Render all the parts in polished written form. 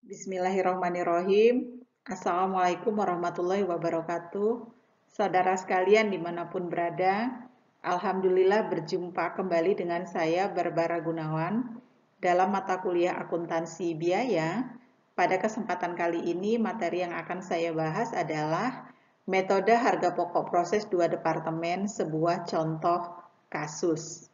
Bismillahirrahmanirrahim. Assalamualaikum warahmatullahi wabarakatuh. Saudara sekalian dimanapun berada, Alhamdulillah berjumpa kembali dengan saya Barbara Gunawan dalam mata kuliah akuntansi biaya. Pada kesempatan kali ini materi yang akan saya bahas adalah metode harga pokok proses 2 departemen, sebuah contoh kasus.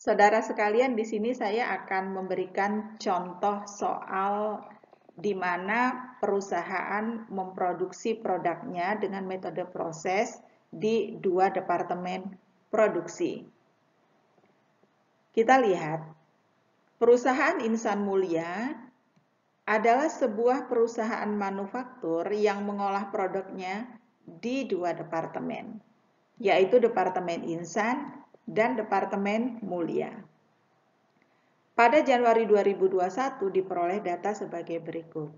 Saudara sekalian, di sini saya akan memberikan contoh soal di mana perusahaan memproduksi produknya dengan metode proses di 2 departemen produksi. Kita lihat, perusahaan Insan Mulia adalah sebuah perusahaan manufaktur yang mengolah produknya di 2 departemen, yaitu Departemen Insan dan Departemen Mulia. Pada Januari 2021 diperoleh data sebagai berikut.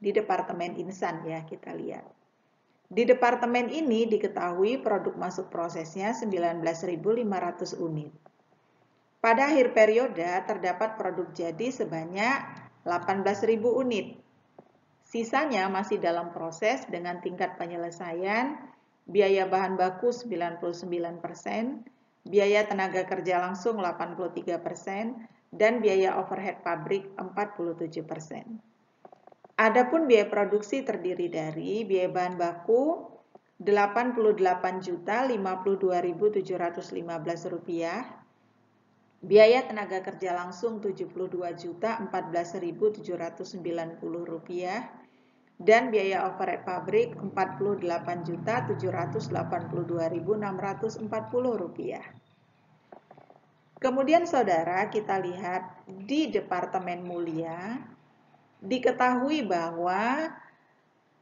Di Departemen Insan ya, kita lihat. Di departemen ini diketahui produk masuk prosesnya 19.500 unit. Pada akhir periode terdapat produk jadi sebanyak 18.000 unit. Sisanya masih dalam proses dengan tingkat penyelesaian biaya bahan baku 99%, biaya tenaga kerja langsung 83%, dan biaya overhead pabrik 47%. Adapun biaya produksi terdiri dari biaya bahan baku Rp88.052.715, biaya tenaga kerja langsung Rp72.014.790, dan biaya overhead pabrik Rp48.782.640. Kemudian saudara, kita lihat di Departemen Mulia, diketahui bahwa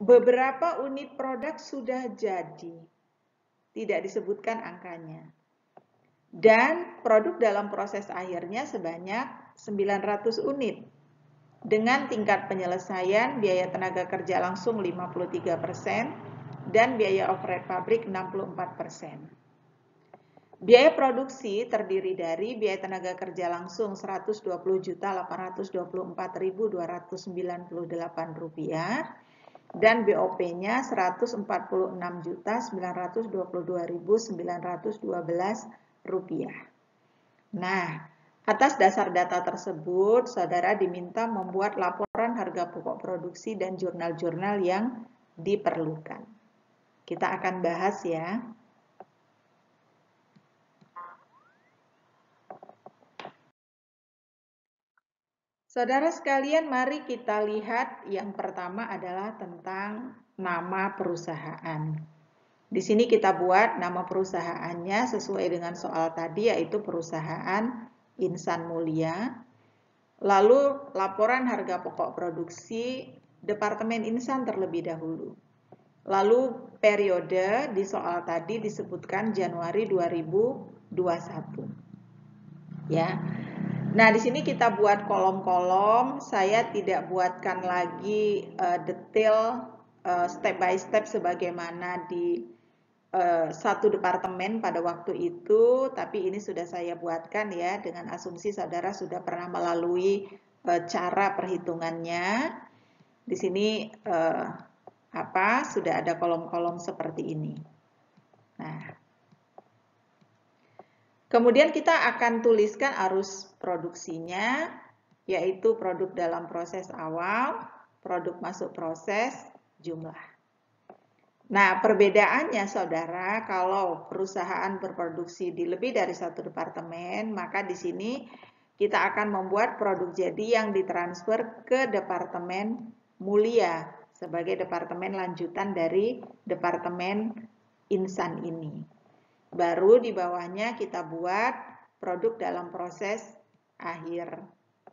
beberapa unit produk sudah jadi, tidak disebutkan angkanya. Dan produk dalam proses akhirnya sebanyak 900 unit. Dengan tingkat penyelesaian biaya tenaga kerja langsung 53% dan biaya overhead pabrik 64%. Biaya produksi terdiri dari biaya tenaga kerja langsung Rp120.824.298 dan BOP-nya Rp146.922.912. Nah, atas dasar data tersebut, saudara diminta membuat laporan harga pokok produksi dan jurnal-jurnal yang diperlukan. Kita akan bahas ya. Saudara sekalian, mari kita lihat yang pertama adalah tentang nama perusahaan. Di sini kita buat nama perusahaannya sesuai dengan soal tadi, yaitu perusahaan Insan Mulia. Lalu laporan harga pokok produksi Departemen Insan terlebih dahulu. Lalu periode di soal tadi disebutkan Januari 2021. Ya. Nah, di sini kita buat kolom-kolom. Saya tidak buatkan lagi detail step by step sebagaimana di satu departemen pada waktu itu, tapi ini sudah saya buatkan ya dengan asumsi saudara sudah pernah melalui cara perhitungannya. Di sini sudah ada kolom-kolom seperti ini. Nah, kemudian kita akan tuliskan arus produksinya, yaitu produk dalam proses awal, produk masuk proses, jumlah. Nah, perbedaannya saudara, kalau perusahaan berproduksi di lebih dari satu departemen, maka di sini kita akan membuat produk jadi yang ditransfer ke Departemen Mulia sebagai departemen lanjutan dari Departemen Insan ini. Baru di bawahnya kita buat produk dalam proses akhir,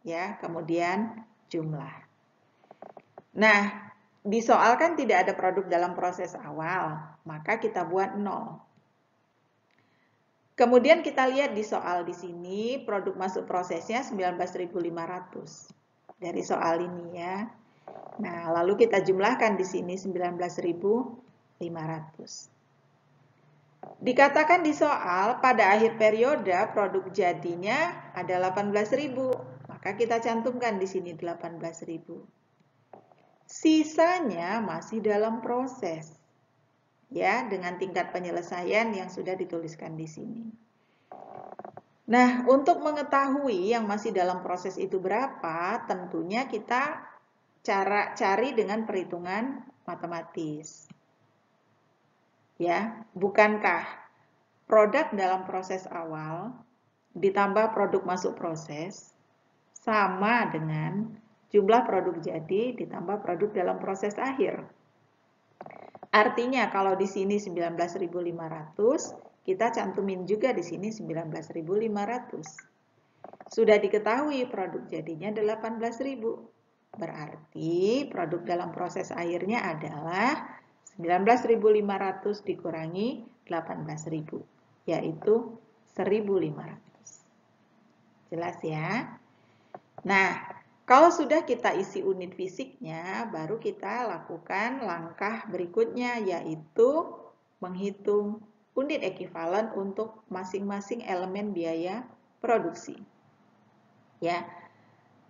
ya, kemudian jumlah. Nah, di soal kan tidak ada produk dalam proses awal, maka kita buat 0. Kemudian kita lihat di soal di sini, produk masuk prosesnya 19.500 dari soal ini ya. Nah, lalu kita jumlahkan di sini 19.500. Dikatakan di soal pada akhir periode produk jadinya ada 18.000. Maka kita cantumkan di sini 18.000. Sisanya masih dalam proses. Ya, dengan tingkat penyelesaian yang sudah dituliskan di sini. Nah, untuk mengetahui yang masih dalam proses itu berapa, tentunya kita cari dengan perhitungan matematis. Ya, bukankah produk dalam proses awal ditambah produk masuk proses sama dengan jumlah produk jadi ditambah produk dalam proses akhir. Artinya kalau di sini 19.500, kita cantumin juga di sini 19.500. Sudah diketahui produk jadinya 18.000. Berarti produk dalam proses akhirnya adalah 19.500 dikurangi 18.000, yaitu 1.500. Jelas ya? Nah, kalau sudah kita isi unit fisiknya, baru kita lakukan langkah berikutnya, yaitu menghitung unit ekivalen untuk masing-masing elemen biaya produksi. Ya.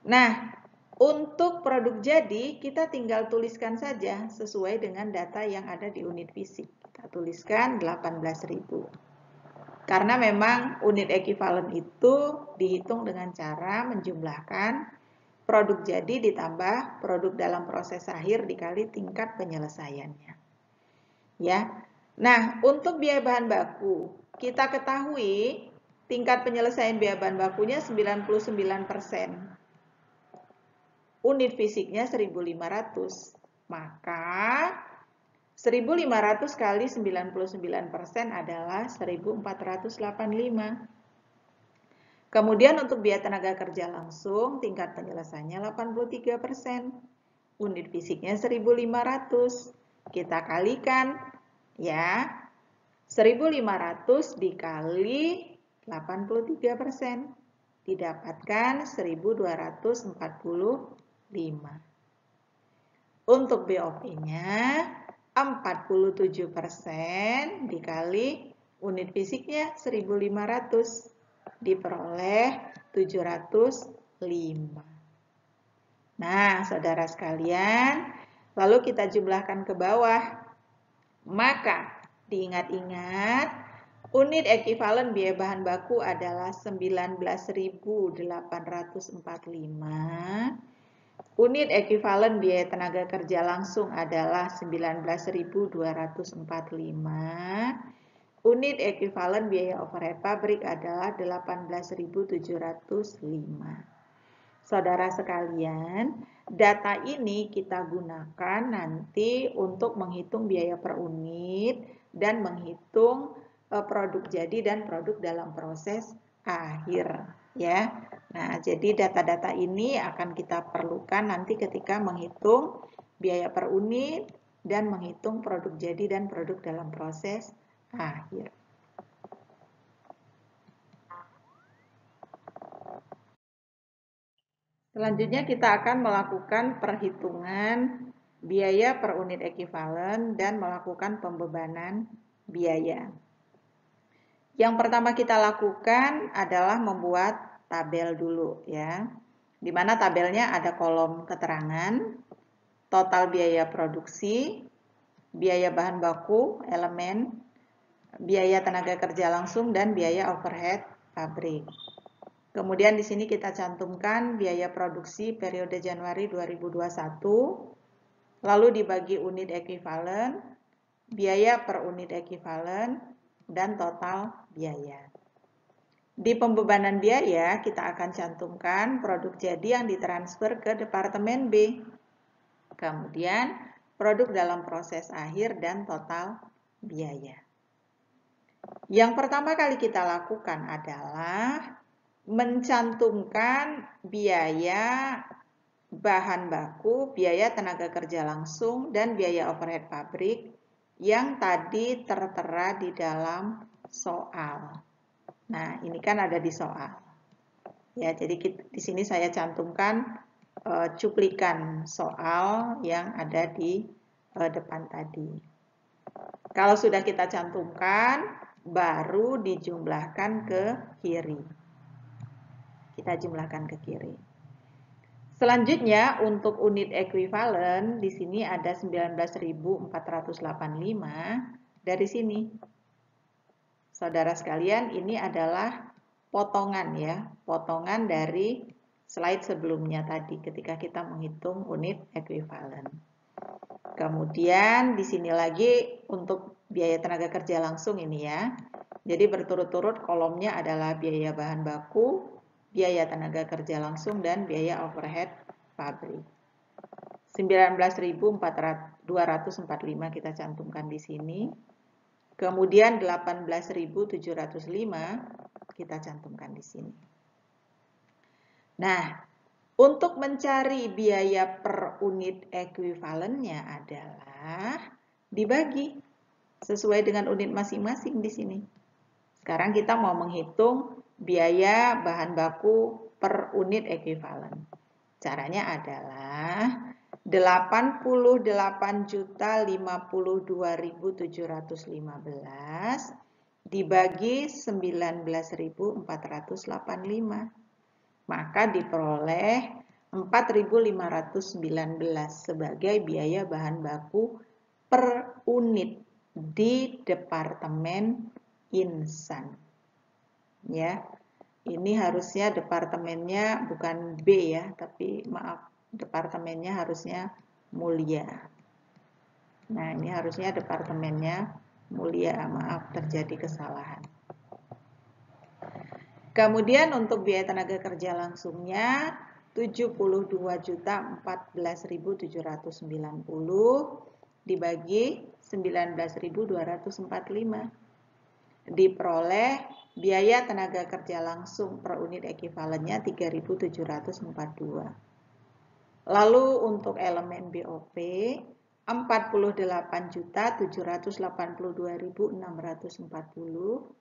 Nah, untuk produk jadi, kita tinggal tuliskan saja sesuai dengan data yang ada di unit fisik. Kita tuliskan 18.000. Karena memang unit ekivalen itu dihitung dengan cara menjumlahkan produk jadi ditambah produk dalam proses akhir dikali tingkat penyelesaiannya. Ya. Nah, untuk biaya bahan baku, kita ketahui tingkat penyelesaian biaya bahan bakunya 99%. Unit fisiknya 1.500. Maka 1.500 kali 99% adalah 1.485. Kemudian untuk biaya tenaga kerja langsung, tingkat penyelesaiannya 83%. Unit fisiknya 1.500. Kita kalikan ya. 1.500 dikali 83%. Didapatkan 1.245. Untuk BOP-nya 47% dikali unit fisiknya 1.500 diperoleh 705. Nah, saudara sekalian, lalu kita jumlahkan ke bawah. Maka diingat-ingat, unit ekivalen biaya bahan baku adalah 19.845. Unit ekivalen biaya tenaga kerja langsung adalah 19.245. Unit ekivalen biaya overhead pabrik adalah 18.705. Saudara sekalian, data ini kita gunakan nanti untuk menghitung biaya per unit dan menghitung produk jadi dan produk dalam proses akhir, ya. Nah, jadi data-data ini akan kita perlukan nanti ketika menghitung biaya per unit dan menghitung produk jadi dan produk dalam proses akhir. Selanjutnya kita akan melakukan perhitungan biaya per unit ekivalen dan melakukan pembebanan biaya. Yang pertama kita lakukan adalah membuat tabel dulu ya. Di mana tabelnya ada kolom keterangan, total biaya produksi, biaya bahan baku, elemen, biaya tenaga kerja langsung dan biaya overhead pabrik. Kemudian di sini kita cantumkan biaya produksi periode Januari 2021, lalu dibagi unit ekivalen, biaya per unit ekivalen, dan total biaya. Di pembebanan biaya, kita akan cantumkan produk jadi yang ditransfer ke Departemen B. Kemudian, produk dalam proses akhir dan total biaya. Yang pertama kali kita lakukan adalah mencantumkan biaya bahan baku, biaya tenaga kerja langsung, dan biaya overhead pabrik yang tadi tertera di dalam soal. Nah, ini kan ada di soal. Ya, jadi di sini saya cantumkan cuplikan soal yang ada di depan tadi. Kalau sudah kita cantumkan, baru dijumlahkan ke kiri. Kita jumlahkan ke kiri. Selanjutnya untuk unit ekuivalen di sini ada 19.485 dari sini. Saudara sekalian, ini adalah potongan ya, potongan dari slide sebelumnya tadi ketika kita menghitung unit ekuivalen. Kemudian di sini lagi untuk biaya tenaga kerja langsung ini ya. Jadi berturut-turut kolomnya adalah biaya bahan baku, biaya tenaga kerja langsung, dan biaya overhead pabrik. 19.245 kita cantumkan di sini. Kemudian 18.705 kita cantumkan di sini. Nah, untuk mencari biaya per unit ekuivalennya adalah dibagi sesuai dengan unit masing-masing di sini. Sekarang kita mau menghitung biaya bahan baku per unit ekuivalen. Caranya adalah 88.052.715 dibagi 19.485. Maka diperoleh 4.519 sebagai biaya bahan baku per unit di Departemen Insan. Ya, ini harusnya departemennya bukan B ya, tapi maaf, departemennya harusnya Mulia. Nah, ini harusnya departemennya Mulia, maaf terjadi kesalahan. Kemudian untuk biaya tenaga kerja langsungnya 72.014.790 dibagi 19.245. Diperoleh biaya tenaga kerja langsung per unit ekuivalennya 3.742. Lalu untuk elemen BOP 48.782.640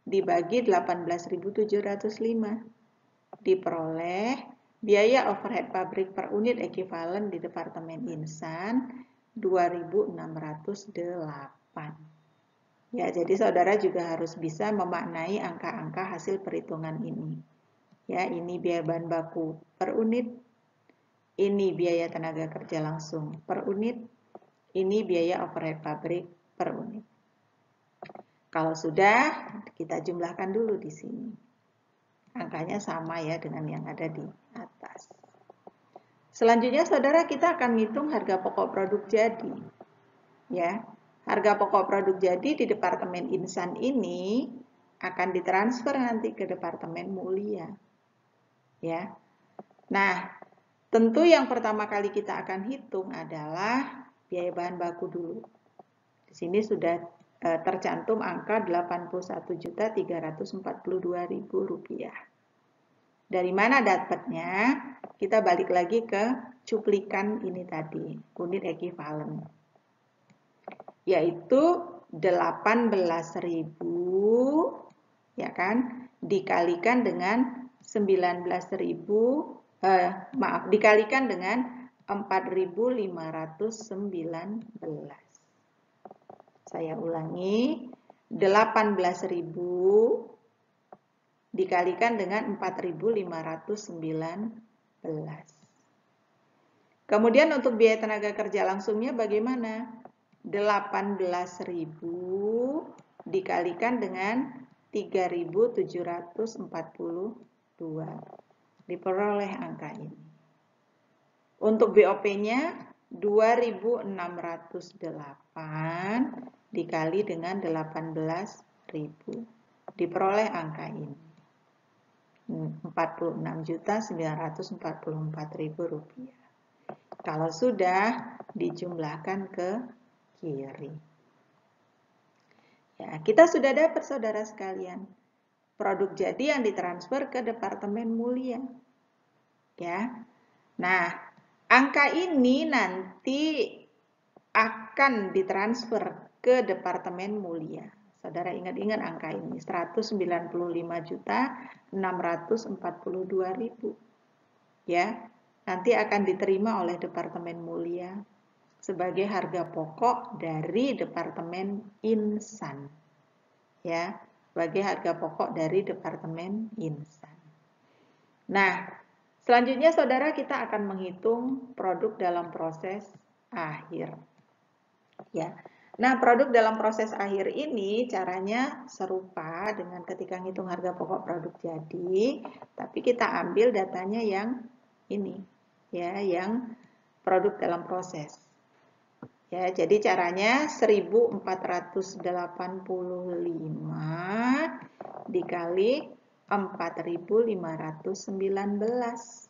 dibagi 18.705. Diperoleh biaya overhead pabrik per unit ekuivalen di Departemen Insan 2.608. Ya, jadi saudara juga harus bisa memaknai angka-angka hasil perhitungan ini. Ya, ini biaya bahan baku per unit, ini biaya tenaga kerja langsung per unit, ini biaya overhead pabrik per unit. Kalau sudah, kita jumlahkan dulu di sini. Angkanya sama ya dengan yang ada di atas. Selanjutnya, saudara, kita akan menghitung harga pokok produk jadi. Ya, harga pokok produk jadi di Departemen Insan ini akan ditransfer nanti ke Departemen Mulia. Ya. Nah, tentu yang pertama kali kita akan hitung adalah biaya bahan baku dulu. Di sini sudah tercantum angka Rp81.342.000. Dari mana dapatnya? Kita balik lagi ke cuplikan ini tadi, unit ekuivalen. Yaitu 18.000 ya kan, dikalikan dengan 19.000 dikalikan dengan 4.519. Saya ulangi, 18.000 dikalikan dengan 4.519. Kemudian untuk biaya tenaga kerja langsungnya bagaimana? 18.000 dikalikan dengan 3.742. Diperoleh angka ini. Untuk BOP-nya 2.608 dikali dengan 18.000. Diperoleh angka ini. Rp46.944.000. Kalau sudah dijumlahkan ke kiri. Ya, kita sudah dapat saudara sekalian. Produk jadi yang ditransfer ke Departemen Mulia. Ya. Nah, angka ini nanti akan ditransfer ke Departemen Mulia. Saudara ingat-ingat angka ini, 195.642.000. Ya. Nanti akan diterima oleh Departemen Mulia sebagai harga pokok dari Departemen Insan. Ya, sebagai harga pokok dari Departemen Insan. Nah, selanjutnya saudara kita akan menghitung produk dalam proses akhir. Ya. Nah, produk dalam proses akhir ini caranya serupa dengan ketika ngitung harga pokok produk jadi, tapi kita ambil datanya yang ini, ya, yang produk dalam proses. Ya, jadi caranya 1485 dikali 4519.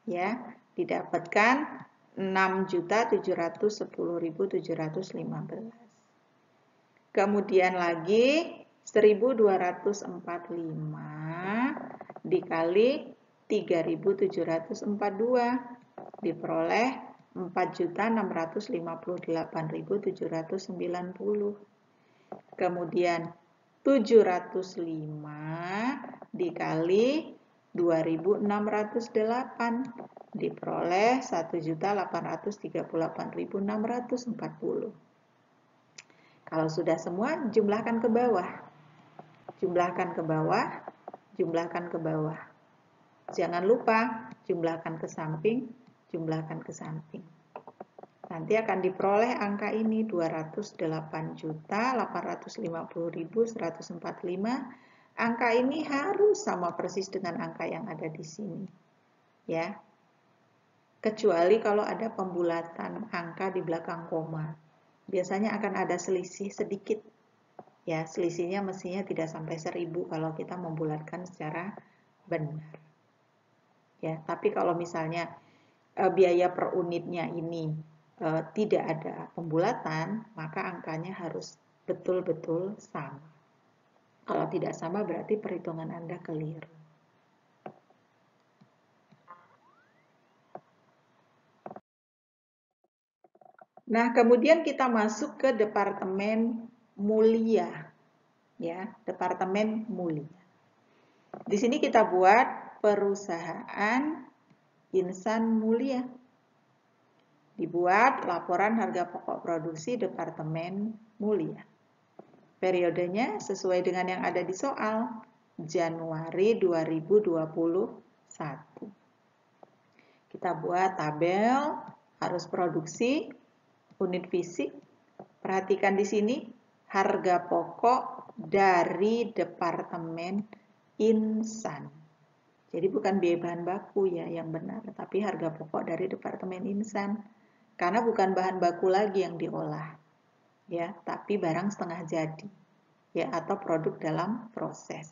Ya, didapatkan 6.710.715. Kemudian lagi 1245 dikali 3.742 diperoleh 4.658.790. Kemudian 705 dikali 2.608 diperoleh 1.838.640. Kalau sudah semua, jumlahkan ke bawah. Jumlahkan ke bawah, jumlahkan ke bawah. Jangan lupa jumlahkan ke samping, jumlahkan ke samping. Nanti akan diperoleh angka ini 208.850.145. Angka ini harus sama persis dengan angka yang ada di sini. Ya. Kecuali kalau ada pembulatan angka di belakang koma. Biasanya akan ada selisih sedikit. Ya, selisihnya mestinya tidak sampai 1000 kalau kita membulatkan secara benar. Ya, tapi kalau misalnya biaya per unitnya ini tidak ada pembulatan, maka angkanya harus betul-betul sama. Kalau tidak sama berarti perhitungan Anda keliru. Nah, kemudian kita masuk ke Departemen Mulia. Ya, Departemen Mulia. Di sini kita buat perusahaan Insan Mulia. Dibuat laporan harga pokok produksi Departemen Mulia. Periodenya sesuai dengan yang ada di soal, Januari 2021. Kita buat tabel, harus produksi, unit fisik. Perhatikan di sini, harga pokok dari Departemen Insan. Jadi bukan biaya bahan baku ya yang benar, tapi harga pokok dari Departemen Insan. Karena bukan bahan baku lagi yang diolah, ya, tapi barang setengah jadi, ya, atau produk dalam proses.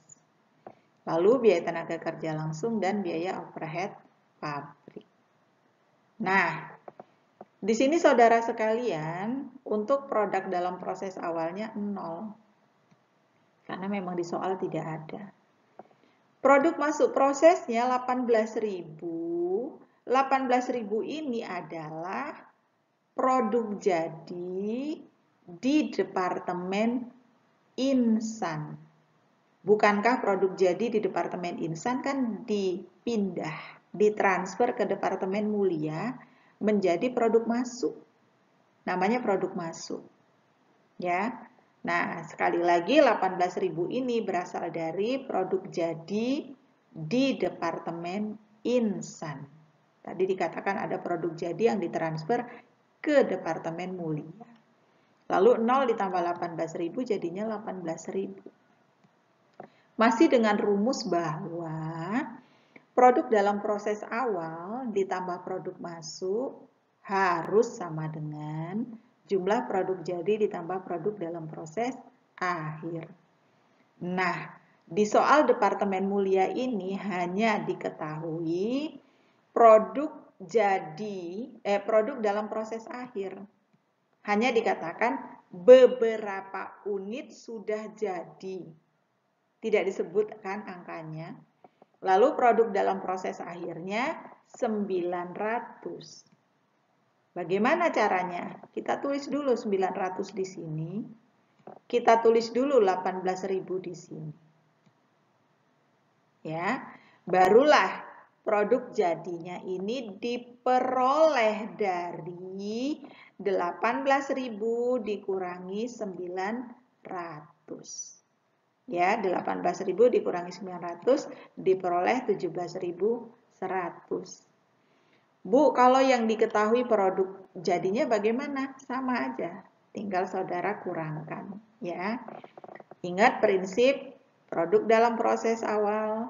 Lalu biaya tenaga kerja langsung dan biaya overhead pabrik. Nah, di sini saudara sekalian, untuk produk dalam proses awalnya 0. Karena memang di soal tidak ada. Produk masuk prosesnya 18.000. 18.000 ini adalah produk jadi di Departemen Insan. Bukankah produk jadi di Departemen Insan kan dipindah, ditransfer ke Departemen Mulia menjadi produk masuk. Namanya produk masuk. Ya. Nah, sekali lagi 18.000 ini berasal dari produk jadi di Departemen Insan. Tadi dikatakan ada produk jadi yang ditransfer ke Departemen Mulia. Lalu 0 ditambah 18.000 jadinya 18.000. Masih dengan rumus bahwa produk dalam proses awal ditambah produk masuk harus sama dengan jumlah produk jadi ditambah produk dalam proses akhir. Nah, di soal Departemen Mulia ini hanya diketahui produk dalam proses akhir. Hanya dikatakan beberapa unit sudah jadi. Tidak disebutkan angkanya. Lalu produk dalam proses akhirnya 900. Bagaimana caranya? Kita tulis dulu 900 di sini. Kita tulis dulu 18.000 di sini. Ya, barulah produk jadinya ini diperoleh dari 18.000 dikurangi 900. Ya, 18.000 dikurangi 900 diperoleh 17.100. Bu, kalau yang diketahui produk jadinya bagaimana? Sama aja, tinggal saudara kurangkan, ya. Ingat prinsip produk dalam proses awal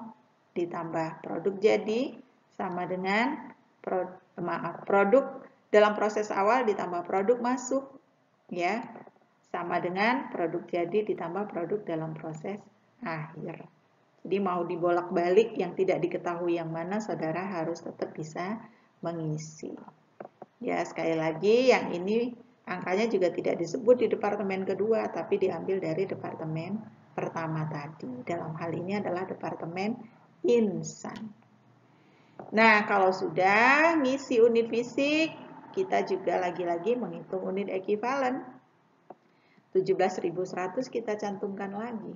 ditambah produk jadi sama dengan produk dalam proses awal ditambah produk masuk, ya, sama dengan produk jadi ditambah produk dalam proses akhir. Jadi mau dibolak-balik yang tidak diketahui yang mana, saudara harus tetap bisa mengisi. Ya, sekali lagi yang ini angkanya juga tidak disebut di departemen kedua, tapi diambil dari departemen pertama tadi. Dalam hal ini adalah departemen insan. Nah, kalau sudah ngisi unit fisik, kita juga lagi-lagi menghitung unit ekuivalen. 17.100 kita cantumkan lagi.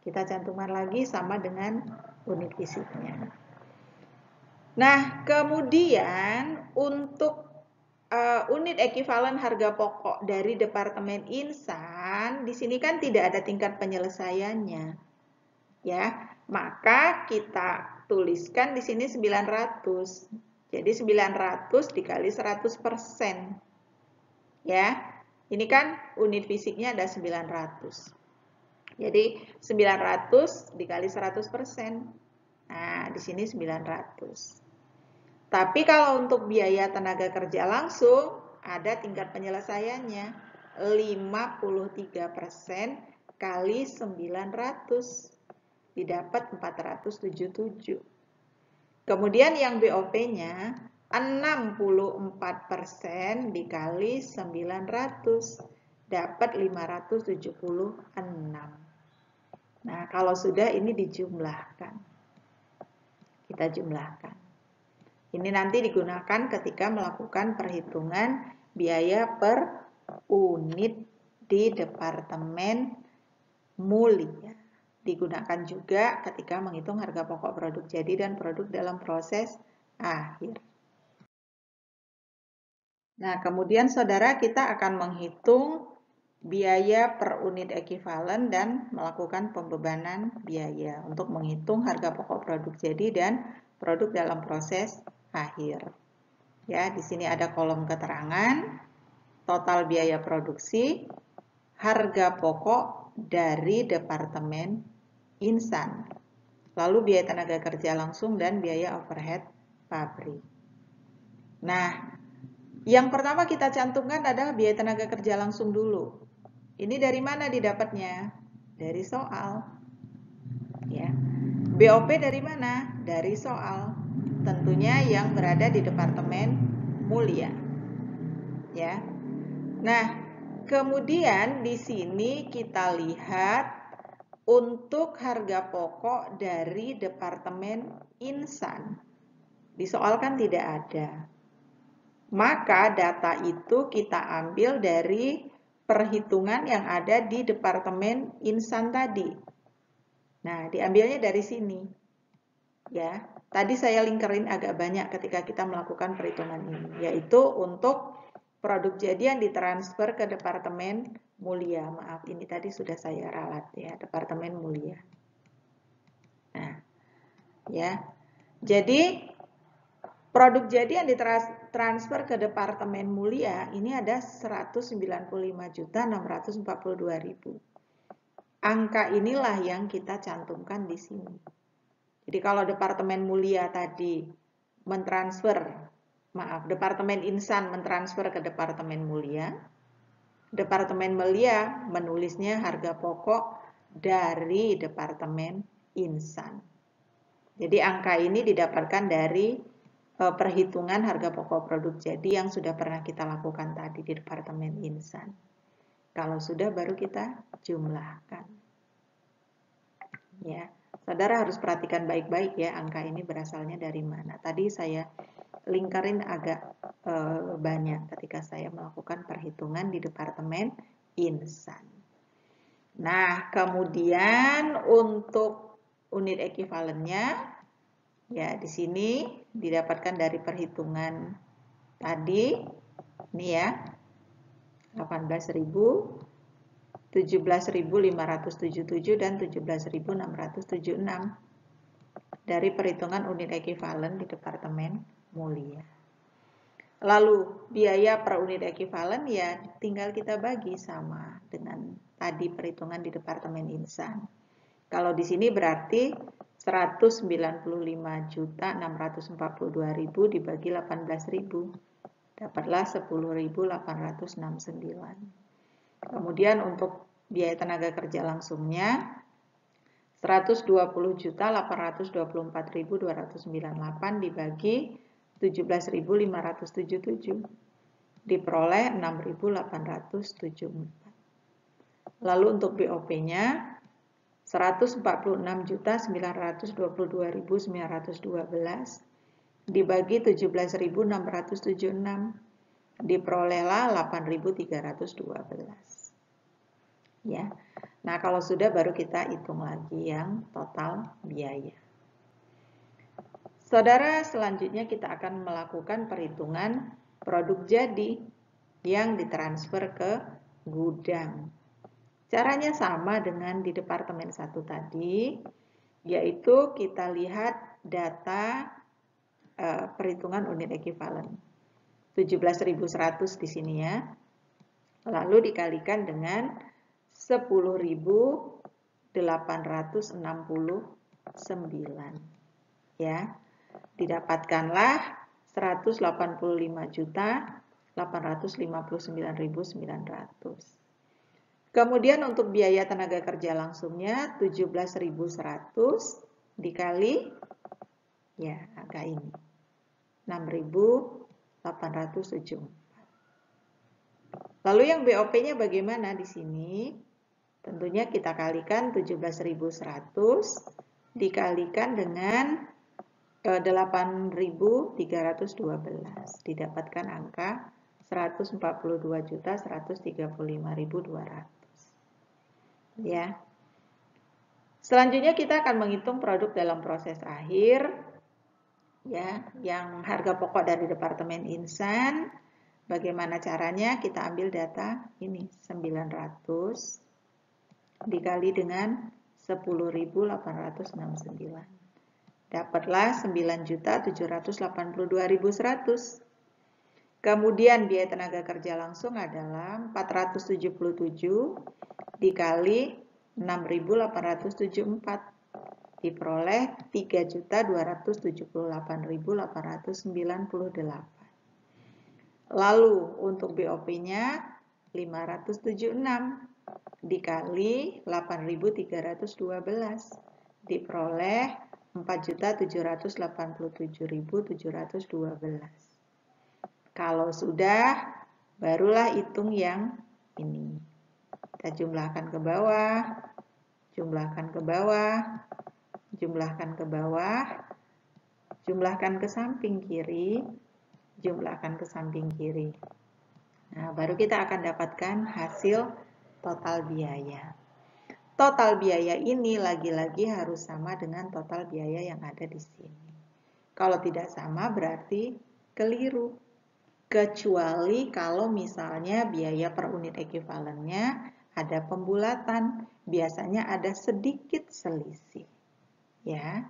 Kita cantumkan lagi sama dengan unit fisiknya. Nah, kemudian untuk unit ekuivalen harga pokok dari departemen insan, di sini kan tidak ada tingkat penyelesaiannya. Ya, maka kita tuliskan di sini 900. Jadi 900 dikali 100%. Ya. Ini kan unit fisiknya ada 900. Jadi 900 dikali 100%. Nah, di sini 900. Tapi kalau untuk biaya tenaga kerja langsung, ada tingkat penyelesaiannya. 53% kali 900. Didapat 477. Kemudian yang BOP-nya 64% dikali 900. Dapat 576. Nah, kalau sudah ini dijumlahkan. Kita jumlahkan. Ini nanti digunakan ketika melakukan perhitungan biaya per unit di departemen mulia. Digunakan juga ketika menghitung harga pokok produk jadi dan produk dalam proses akhir. Nah, kemudian saudara kita akan menghitung biaya per unit ekuivalen dan melakukan pembebanan biaya untuk menghitung harga pokok produk jadi dan produk dalam proses akhir. Ya, di sini ada kolom keterangan, total biaya produksi, harga pokok dari departemen insan, lalu biaya tenaga kerja langsung dan biaya overhead pabrik. Nah, yang pertama kita cantumkan adalah biaya tenaga kerja langsung dulu. Ini dari mana didapatnya? Dari soal. Ya. BOP dari mana? Dari soal. Tentunya yang berada di departemen mulia. Ya. Nah, kemudian di sini kita lihat untuk harga pokok dari departemen insan. Di soal kan tidak ada. Maka data itu kita ambil dari perhitungan yang ada di departemen insan tadi. Nah, diambilnya dari sini. Ya, tadi saya lingkarin agak banyak ketika kita melakukan perhitungan ini, yaitu untuk produk jadi yang ditransfer ke departemen mulia. Maaf, ini tadi sudah saya ralat ya, departemen mulia. Nah, ya. Jadi produk jadi yang ditransfer ke departemen mulia ini ada 195.642.000. Angka inilah yang kita cantumkan di sini. Jadi kalau departemen mulia tadi departemen insan mentransfer ke departemen mulia menulisnya harga pokok dari departemen insan. Jadi angka ini didapatkan dari perhitungan harga pokok produk jadi yang sudah pernah kita lakukan tadi di departemen insan. Kalau sudah baru kita jumlahkan. Ya, saudara harus perhatikan baik-baik ya angka ini berasalnya dari mana. Tadi saya lingkarin agak banyak ketika saya melakukan perhitungan di departemen insan. Nah, kemudian untuk unit ekuivalennya Ya, di sini didapatkan dari perhitungan tadi, ini ya, 18.000, 17.577 dan 17.676 dari perhitungan unit ekuivalen di Departemen Mulia. Lalu biaya per unit ekuivalen ya tinggal kita bagi sama dengan tadi perhitungan di Departemen Insan. Kalau di sini berarti 195.642.000 dibagi 18.000 dapatlah 10.869. Kemudian untuk biaya tenaga kerja langsungnya 120.824.298 dibagi 17.577 diperoleh 6.874. Lalu untuk BOP-nya 146.922.912 dibagi 17.676 diperolehlah 8.312. Ya. Nah, kalau sudah baru kita hitung lagi yang total biaya. Saudara, selanjutnya kita akan melakukan perhitungan produk jadi yang ditransfer ke gudang. Caranya sama dengan di Departemen 1 tadi, yaitu kita lihat data perhitungan unit ekuivalen. 17.100 di sini ya. Lalu dikalikan dengan 10.869 ya. Didapatkanlah 185.859.900. Kemudian untuk biaya tenaga kerja langsungnya 17.100 dikali ya angka ini 6.874. Lalu yang BOP-nya bagaimana di sini? Tentunya kita kalikan 17.100 dikalikan dengan 8.312 didapatkan angka 142.135.200 ya. Selanjutnya kita akan menghitung produk dalam proses akhir ya, yang harga pokok dari Departemen Insan. Bagaimana caranya? Kita ambil data ini 900 dikali dengan 10.869. Dapatlah 9.782.100. Kemudian biaya tenaga kerja langsung adalah 477 dikali 6.874 diperoleh 3.278.898. Lalu untuk BOP-nya 576 dikali 8.312 diperoleh 4.787.712. Kalau sudah, barulah hitung yang ini. Kita jumlahkan ke bawah, jumlahkan ke bawah, jumlahkan ke bawah, jumlahkan ke samping kiri, jumlahkan ke samping kiri. Nah, baru kita akan dapatkan hasil total biaya. Total biaya ini lagi-lagi harus sama dengan total biaya yang ada di sini. Kalau tidak sama berarti keliru. Kecuali kalau misalnya biaya per unit ekuivalennya ada pembulatan, biasanya ada sedikit selisih. Ya.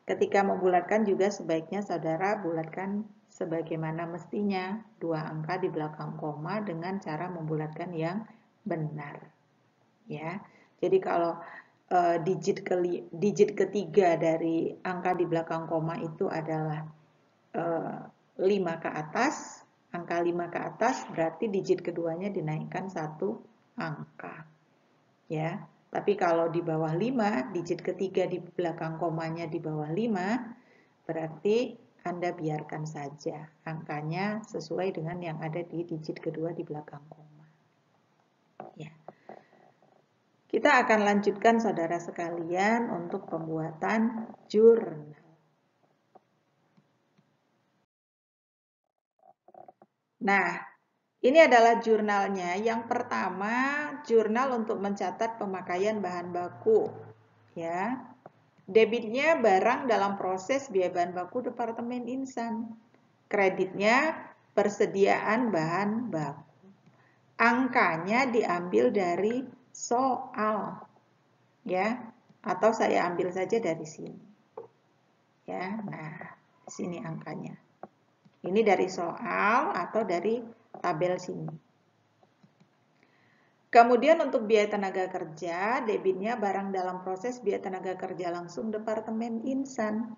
Ketika membulatkan juga sebaiknya saudara bulatkan sebagaimana mestinya, 2 angka di belakang koma dengan cara membulatkan yang benar. Ya. Jadi kalau digit ketiga dari angka di belakang koma itu adalah 5 ke atas, angka 5 ke atas berarti digit keduanya dinaikkan 1 angka. Ya, tapi kalau di bawah 5, digit ketiga di belakang komanya di bawah 5, berarti Anda biarkan saja angkanya sesuai dengan yang ada di digit kedua di belakang koma. Ya. Kita akan lanjutkan saudara sekalian untuk pembuatan jurnal. Nah, ini adalah jurnalnya. Yang pertama, jurnal untuk mencatat pemakaian bahan baku. Ya. Debitnya barang dalam proses biaya bahan baku Departemen Insan. Kreditnya persediaan bahan baku. Angkanya diambil dari soal. Ya, atau saya ambil saja dari sini. Ya, nah, sini angkanya. Ini dari soal atau dari tabel sini. Kemudian untuk biaya tenaga kerja, debitnya barang dalam proses biaya tenaga kerja langsung Departemen Insan.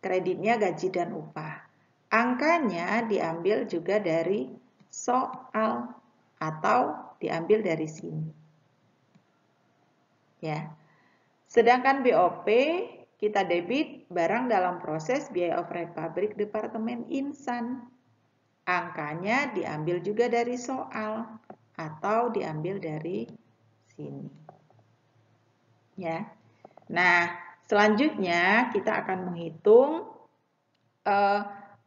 Kreditnya gaji dan upah. Angkanya diambil juga dari soal atau diambil dari sini. Ya. Sedangkan BOP kita debit barang dalam proses biaya overhead pabrik Departemen Insan. Angkanya diambil juga dari soal atau diambil dari sini. Ya. Nah, selanjutnya kita akan menghitung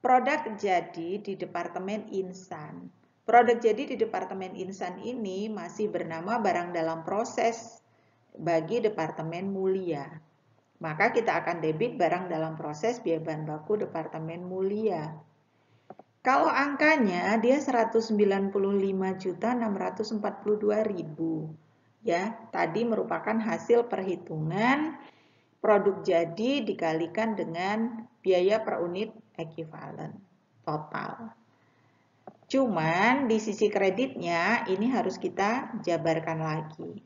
produk jadi di Departemen Insan. Produk jadi di Departemen Insan ini masih bernama barang dalam proses bagi Departemen Mulia. Maka kita akan debit barang dalam proses biaya bahan baku Departemen Mulia. Kalau angkanya dia 195.642.000. Ya, tadi merupakan hasil perhitungan produk jadi dikalikan dengan biaya per unit ekuivalen total. Cuman di sisi kreditnya ini harus kita jabarkan lagi.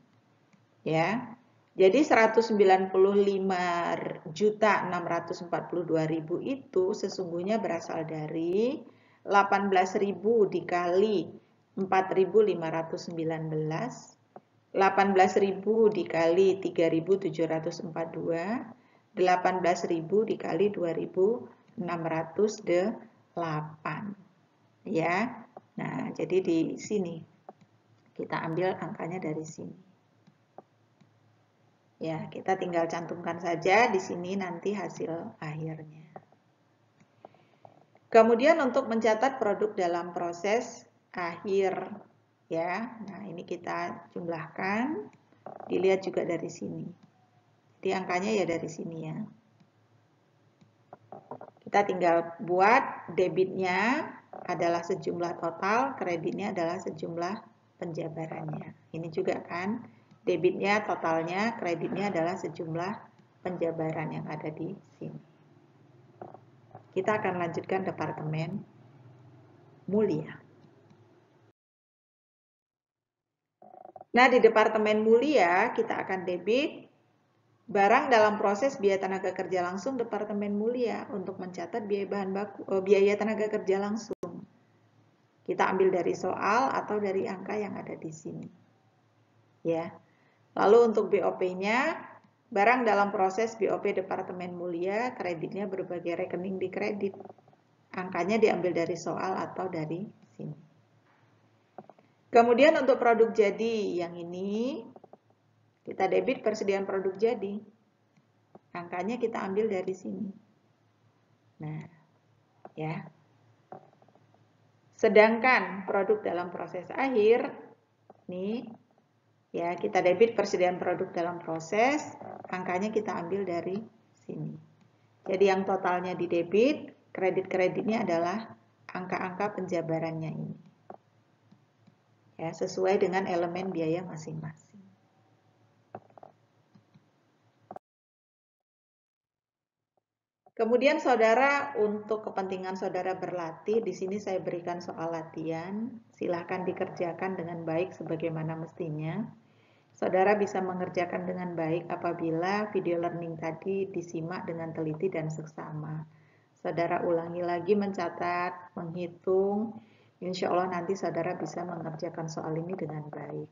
Ya. Jadi 195.642.000 itu sesungguhnya berasal dari 18.000 dikali 4.519, 18.000 dikali 3.742, 18.000 dikali 2.608. Ya. Nah, jadi di sini kita ambil angkanya dari sini. Ya, kita tinggal cantumkan saja di sini nanti hasil akhirnya. Kemudian untuk mencatat produk dalam proses akhir, ya. Nah, ini kita jumlahkan, dilihat juga dari sini. Jadi angkanya ya dari sini ya. Kita tinggal buat debitnya adalah sejumlah total, kreditnya adalah sejumlah penjabarannya. Ini juga kan. Debitnya totalnya, kreditnya adalah sejumlah penjabaran yang ada di sini. Kita akan lanjutkan Departemen Mulia. Nah, di Departemen Mulia kita akan debit barang dalam proses biaya tenaga kerja langsung Departemen Mulia untuk mencatat biaya bahan baku, biaya tenaga kerja langsung. Kita ambil dari soal atau dari angka yang ada di sini. Ya. Lalu untuk BOP-nya, barang dalam proses BOP Departemen Mulia, kreditnya berbagai rekening di kredit. Angkanya diambil dari soal atau dari sini. Kemudian untuk produk jadi yang ini, kita debit persediaan produk jadi. Angkanya kita ambil dari sini. Nah, ya. Sedangkan produk dalam proses akhir, nih, ya, kita debit persediaan produk dalam proses, angkanya kita ambil dari sini. Jadi yang totalnya di debit, kredit-kreditnya adalah angka-angka penjabarannya ini. Ya, sesuai dengan elemen biaya masing-masing. Kemudian saudara, untuk kepentingan saudara berlatih, di sini saya berikan soal latihan. Silahkan dikerjakan dengan baik sebagaimana mestinya. Saudara bisa mengerjakan dengan baik apabila video learning tadi disimak dengan teliti dan seksama. Saudara ulangi lagi mencatat, menghitung. Insya Allah nanti saudara bisa mengerjakan soal ini dengan baik.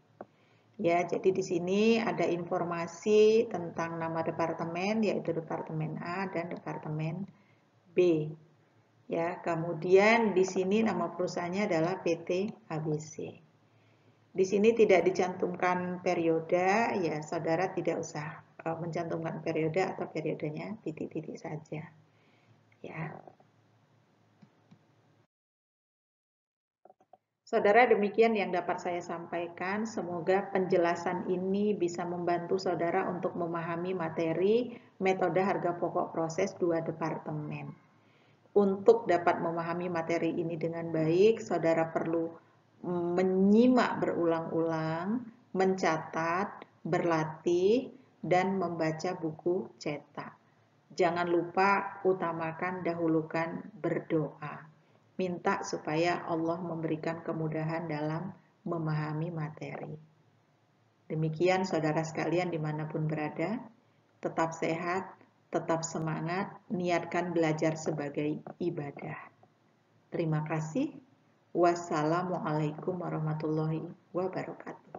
Ya, jadi di sini ada informasi tentang nama departemen, yaitu Departemen A dan Departemen B. Ya, kemudian di sini nama perusahaannya adalah PT ABC. Di sini tidak dicantumkan periode, ya saudara tidak usah mencantumkan periode atau periodenya titik-titik saja. Ya. Saudara, demikian yang dapat saya sampaikan. Semoga penjelasan ini bisa membantu saudara untuk memahami materi metode harga pokok proses 2 departemen. Untuk dapat memahami materi ini dengan baik, saudara perlu menyimak berulang-ulang, mencatat, berlatih, dan membaca buku cetak. Jangan lupa utamakan, dahulukan berdoa. Minta supaya Allah memberikan kemudahan dalam memahami materi. Demikian saudara sekalian dimanapun berada, tetap sehat, tetap semangat, niatkan belajar sebagai ibadah. Terima kasih. Wassalamualaikum warahmatullahi wabarakatuh.